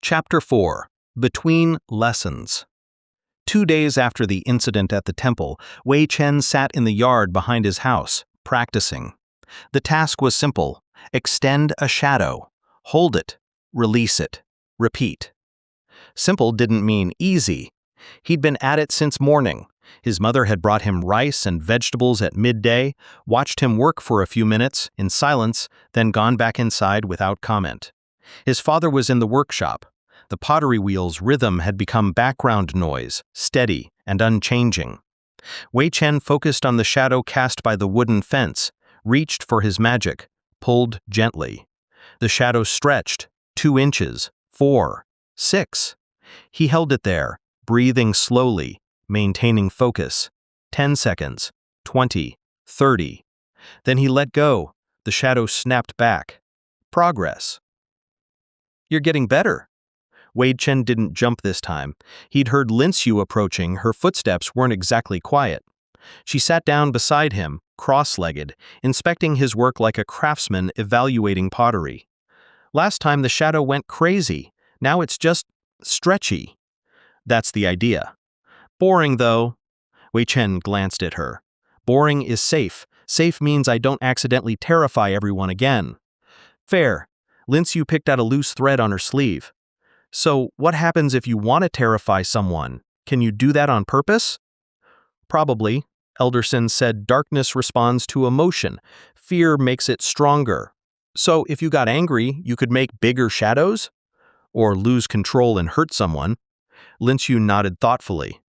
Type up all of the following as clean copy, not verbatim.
Chapter 4. Between Lessons. 2 days after the incident at the temple, Wei Chen sat in the yard behind his house, practicing. The task was simple: extend a shadow, hold it, release it, repeat. Simple didn't mean easy. He'd been at it since morning. His mother had brought him rice and vegetables at midday, watched him work for a few minutes in silence, then gone back inside without comment. His father was in the workshop. The pottery wheel's rhythm had become background noise, steady and unchanging. Wei Chen focused on the shadow cast by the wooden fence, reached for his magic, pulled gently. The shadow stretched, 2 inches, 4, 6. He held it there, breathing slowly, maintaining focus. 10 seconds, 20, 30. Then he let go. The shadow snapped back. Progress. "You're getting better." Wei Chen didn't jump this time. He'd heard Lin Xiu approaching. Her footsteps weren't exactly quiet. She sat down beside him, cross-legged, inspecting his work like a craftsman evaluating pottery. "Last time the shadow went crazy. Now it's just stretchy." "That's the idea." "Boring, though." Wei Chen glanced at her. "Boring is safe. Safe means I don't accidentally terrify everyone again." "Fair." Lin Xiu picked out a loose thread on her sleeve. "So, what happens if you want to terrify someone? Can you do that on purpose?" "Probably." Elderson said darkness responds to emotion. Fear makes it stronger. "So, if you got angry, you could make bigger shadows? Or lose control and hurt someone?" Lin Xiu nodded thoughtfully.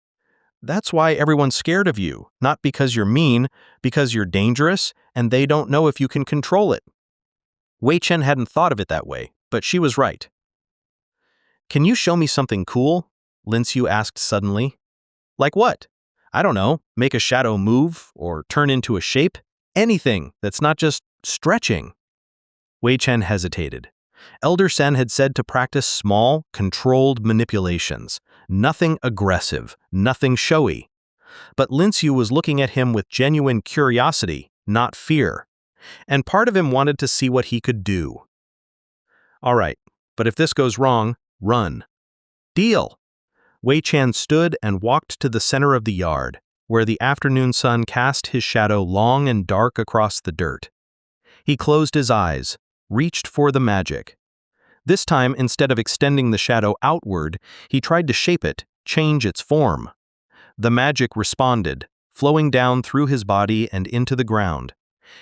"That's why everyone's scared of you. Not because you're mean, because you're dangerous, and they don't know if you can control it." Wei Chen hadn't thought of it that way, but she was right. "Can you show me something cool?" Lin Xiu asked suddenly. "Like what?" "I don't know, make a shadow move, or turn into a shape? Anything that's not just stretching." Wei Chen hesitated. Elder Sen had said to practice small, controlled manipulations. Nothing aggressive, nothing showy. But Lin Xiu was looking at him with genuine curiosity, not fear. And part of him wanted to see what he could do. "All right, but if this goes wrong, run." "Deal." Wei Chen stood and walked to the center of the yard, where the afternoon sun cast his shadow long and dark across the dirt. He closed his eyes, reached for the magic. This time, instead of extending the shadow outward, he tried to shape it, change its form. The magic responded, flowing down through his body and into the ground.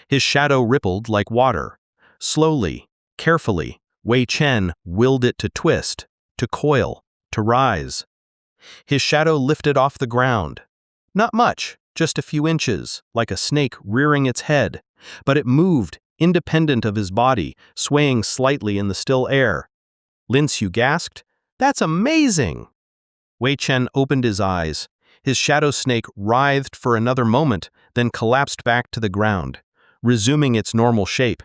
His shadow rippled like water. Slowly, carefully, Wei Chen willed it to twist, to coil, to rise. His shadow lifted off the ground. Not much, just a few inches, like a snake rearing its head, but it moved, independent of his body, swaying slightly in the still air. Lin Xiu gasped, "That's amazing!" Wei Chen opened his eyes. His shadow snake writhed for another moment, then collapsed back to the ground, resuming its normal shape.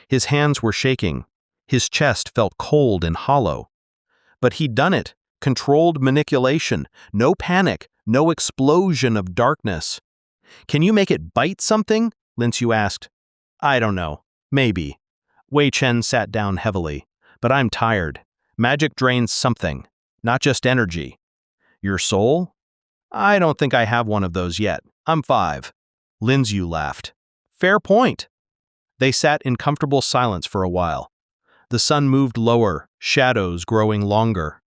His hands were shaking. His chest felt cold and hollow. But he'd done it. Controlled manipulation. No panic. No explosion of darkness. "Can you make it bite something?" Lin Xiu asked. "I don't know. Maybe." Wei Chen sat down heavily. "But I'm tired. Magic drains something. Not just energy." "Your soul?" "I don't think I have one of those yet. I'm 5. Lin Xiu laughed. "Fair point." They sat in comfortable silence for a while. The sun moved lower, shadows growing longer.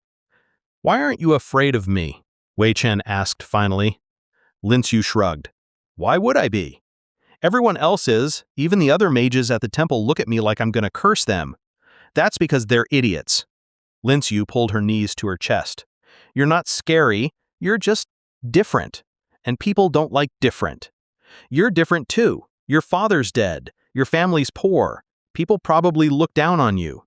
"Why aren't you afraid of me?" Wei Chen asked finally. Lin Xiu shrugged. "Why would I be? Everyone else is. Even the other mages at the temple look at me like I'm going to curse them. That's because they're idiots." Lin Xiu pulled her knees to her chest. "You're not scary. You're just different. And people don't like different. You're different too. Your father's dead. Your family's poor. People probably look down on you."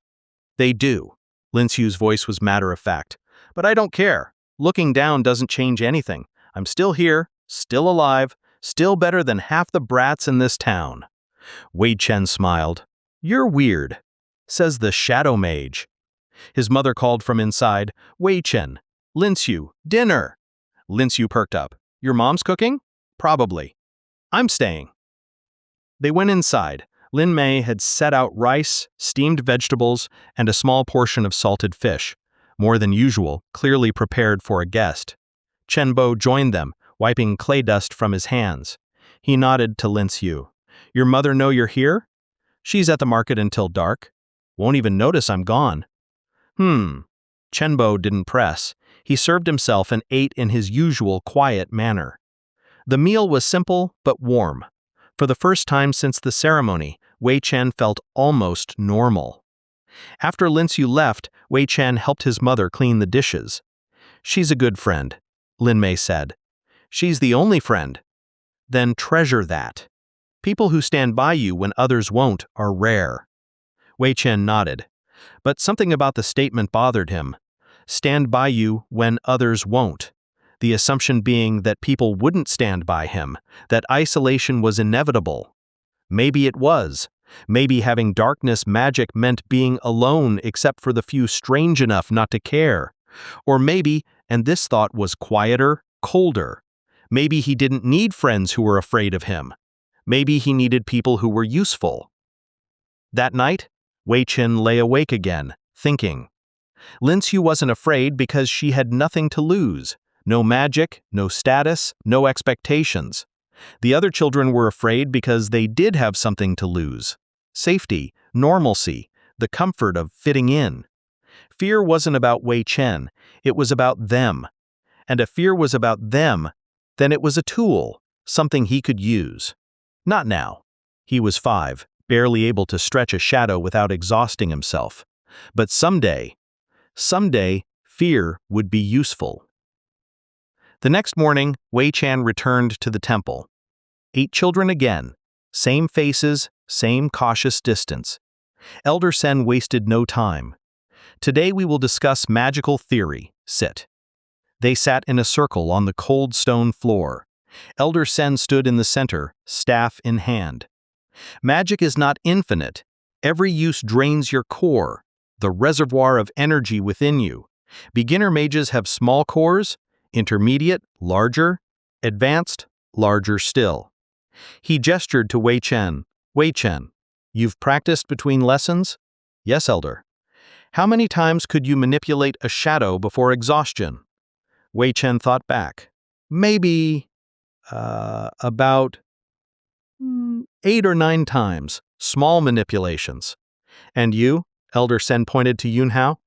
"They do." Lin Xiu's voice was matter-of-fact. "But I don't care. Looking down doesn't change anything. I'm still here, still alive, still better than half the brats in this town." Wei Chen smiled. "You're weird," says the shadow mage. His mother called from inside, "Wei Chen, Lin Xiu, dinner." Lin Xiu perked up. "Your mom's cooking?" "Probably." "I'm staying." They went inside. Lin Mei had set out rice, steamed vegetables, and a small portion of salted fish. more than usual, clearly prepared for a guest. Chenbo joined them, wiping clay dust from his hands. He nodded to Lin Xiu. "Your mother know you're here?" "She's at the market until dark. Won't even notice I'm gone." Chenbo didn't press. He served himself and ate in his usual quiet manner. The meal was simple but warm. For the first time since the ceremony, Wei Chen felt almost normal. After Lin Xiu left, Wei Chen helped his mother clean the dishes. "She's a good friend," Lin Mei said. "She's the only friend." "Then treasure that. People who stand by you when others won't are rare." Wei Chen nodded. But something about the statement bothered him. Stand by you when others won't. The assumption being that people wouldn't stand by him, that isolation was inevitable. Maybe it was. Maybe having darkness magic meant being alone except for the few strange enough not to care. Or maybe, and this thought was quieter, colder, maybe he didn't need friends who were afraid of him. Maybe he needed people who were useful. That night, Wei Chen lay awake again, thinking. Lin Xiu wasn't afraid because she had nothing to lose. No magic, no status, no expectations. The other children were afraid because they did have something to lose. Safety, normalcy, the comfort of fitting in. Fear wasn't about Wei Chen, it was about them. And if fear was about them, then it was a tool, something he could use. Not now. He was 5, barely able to stretch a shadow without exhausting himself. But someday, fear would be useful. The next morning, Wei Chen returned to the temple. 8 children again. Same faces, same cautious distance. Elder Sen wasted no time. "Today we will discuss magical theory. Sit." They sat in a circle on the cold stone floor. Elder Sen stood in the center, staff in hand. "Magic is not infinite. Every use drains your core, the reservoir of energy within you. Beginner mages have small cores, intermediate, larger, advanced, larger still." He gestured to Wei Chen. "Wei Chen, you've practiced between lessons?" "Yes, Elder." "How many times could you manipulate a shadow before exhaustion?" Wei Chen thought back. "Maybe, about 8 or 9 times, small manipulations." "And you?" Elder Sen pointed to Yun Hao.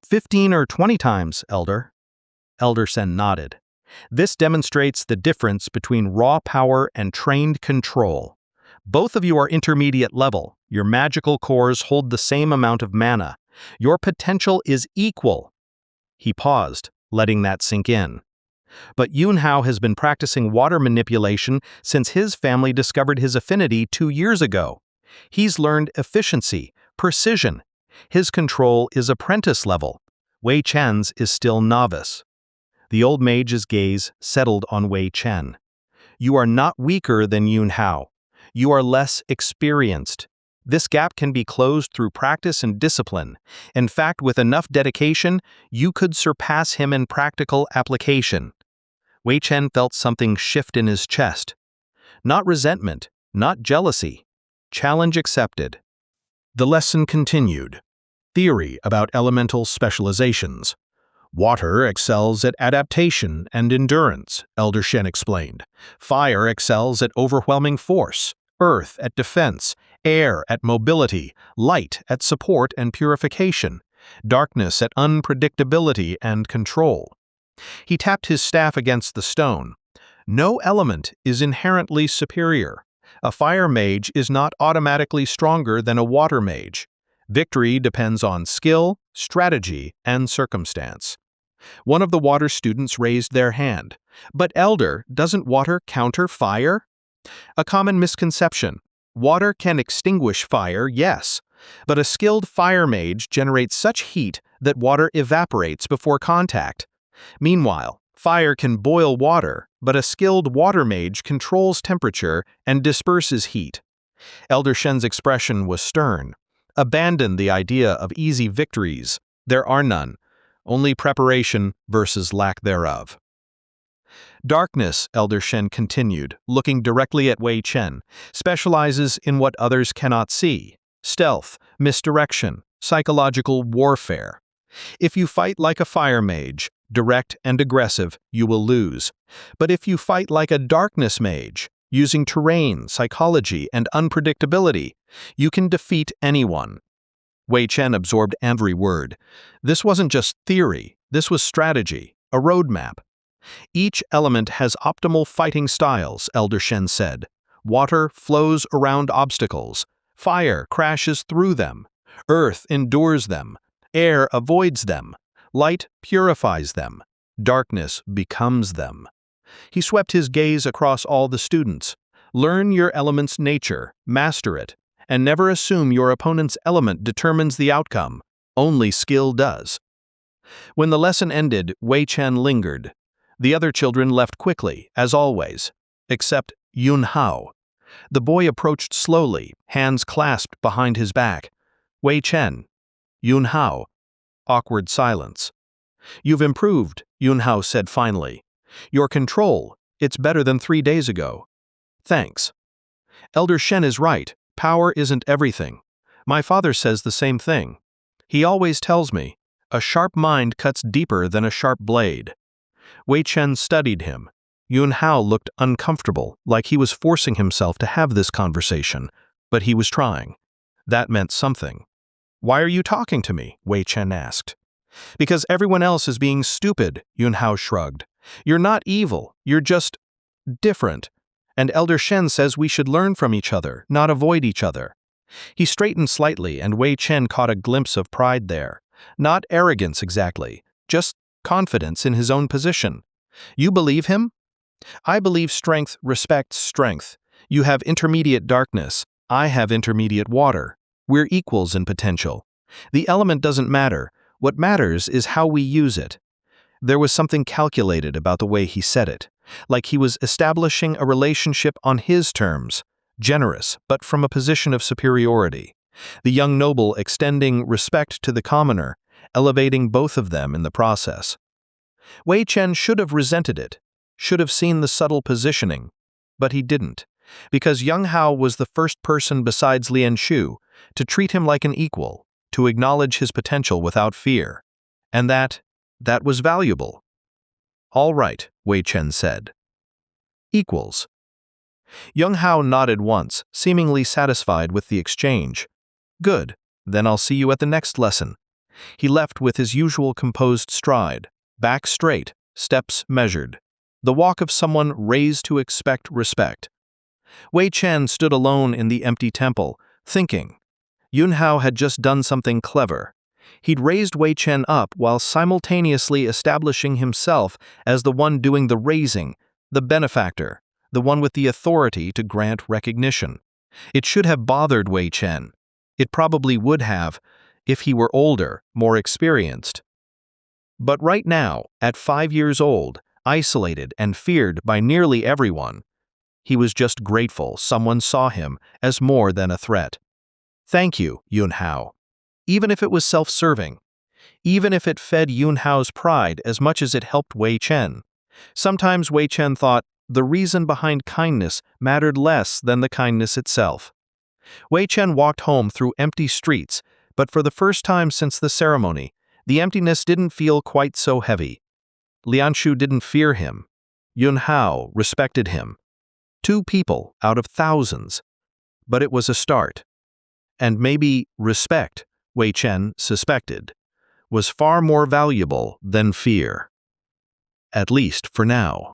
15 or 20 times, Elder." Elder Sen nodded. "This demonstrates the difference between raw power and trained control. Both of you are intermediate level. Your magical cores hold the same amount of mana. Your potential is equal." He paused, letting that sink in. "But Yun Hao has been practicing water manipulation since his family discovered his affinity 2 years ago. He's learned efficiency, precision. His control is apprentice level. Wei Chen's is still novice." The old mage's gaze settled on Wei Chen. "You are not weaker than Yun Hao. You are less experienced. This gap can be closed through practice and discipline. In fact, with enough dedication, you could surpass him in practical application." Wei Chen felt something shift in his chest. Not resentment, not jealousy. Challenge accepted. The lesson continued. Theory about elemental specializations. "Water excels at adaptation and endurance," Elder Shen explained. "Fire excels at overwhelming force, earth at defense, air at mobility, light at support and purification, darkness at unpredictability and control." He tapped his staff against the stone. "No element is inherently superior. A fire mage is not automatically stronger than a water mage. Victory depends on skill, strategy, and circumstance." One of the water students raised their hand. "But Elder, doesn't water counter fire?" "A common misconception. Water can extinguish fire, yes. But a skilled fire mage generates such heat that water evaporates before contact. Meanwhile, fire can boil water, but a skilled water mage controls temperature and disperses heat." Elder Shen's expression was stern. "Abandon the idea of easy victories. There are none. Only preparation versus lack thereof." "Darkness," Elder Shen continued, looking directly at Wei Chen, "specializes in what others cannot see. Stealth, misdirection, psychological warfare. If you fight like a fire mage, direct and aggressive, you will lose. But if you fight like a darkness mage, using terrain, psychology, and unpredictability, you can defeat anyone. Wei Chen absorbed every word. This wasn't just theory, this was strategy, a roadmap. Each element has optimal fighting styles, Elder Shen said. Water flows around obstacles. Fire crashes through them. Earth endures them. Air avoids them. Light purifies them. Darkness becomes them. He swept his gaze across all the students. Learn your element's nature, master it, and never assume your opponent's element determines the outcome. Only skill does. When the lesson ended, Wei Chen lingered. The other children left quickly, as always, except Yun Hao. The boy approached slowly, hands clasped behind his back. Wei Chen. Yun Hao. Awkward silence. You've improved, Yun Hao said finally. Your control, it's better than 3 days ago. Thanks. Elder Shen is right, power isn't everything. My father says the same thing. He always tells me, a sharp mind cuts deeper than a sharp blade. Wei Chen studied him. Yun Hao looked uncomfortable, like he was forcing himself to have this conversation, but he was trying. That meant something. Why are you talking to me? Wei Chen asked. Because everyone else is being stupid, Yun Hao shrugged. You're not evil, you're just different. And Elder Shen says we should learn from each other, not avoid each other. He straightened slightly, and Wei Chen caught a glimpse of pride there. Not arrogance exactly, just confidence in his own position. You believe him? I believe strength respects strength. You have intermediate darkness. I have intermediate water. We're equals in potential. The element doesn't matter. What matters is how we use it. There was something calculated about the way he said it, like he was establishing a relationship on his terms, generous, but from a position of superiority. The young noble extending respect to the commoner, elevating both of them in the process. Wei Chen should have resented it, should have seen the subtle positioning, but he didn't, because Young Hao was the first person besides Lian Shu to treat him like an equal, to acknowledge his potential without fear. And that was valuable. All right, Wei Chen said. Equals. Young Hao nodded once, seemingly satisfied with the exchange. Good, then I'll see you at the next lesson. He left with his usual composed stride, back straight, steps measured. The walk of someone raised to expect respect. Wei Chen stood alone in the empty temple, thinking. Yun Hao had just done something clever. He'd raised Wei Chen up while simultaneously establishing himself as the one doing the raising, the benefactor, the one with the authority to grant recognition. It should have bothered Wei Chen. It probably would have, if he were older, more experienced. But right now, at 5 years old, isolated and feared by nearly everyone, he was just grateful someone saw him as more than a threat. Thank you, Yun Hao. Even if it was self-serving, even if it fed Yun Hao's pride as much as it helped Wei Chen. Sometimes Wei Chen thought the reason behind kindness mattered less than the kindness itself. Wei Chen walked home through empty streets, but for the first time since the ceremony, the emptiness didn't feel quite so heavy. Lian Shu didn't fear him. Yun Hao respected him. 2 people out of thousands. But it was a start. And maybe respect, Wei Chen suspected, was far more valuable than fear. At least for now.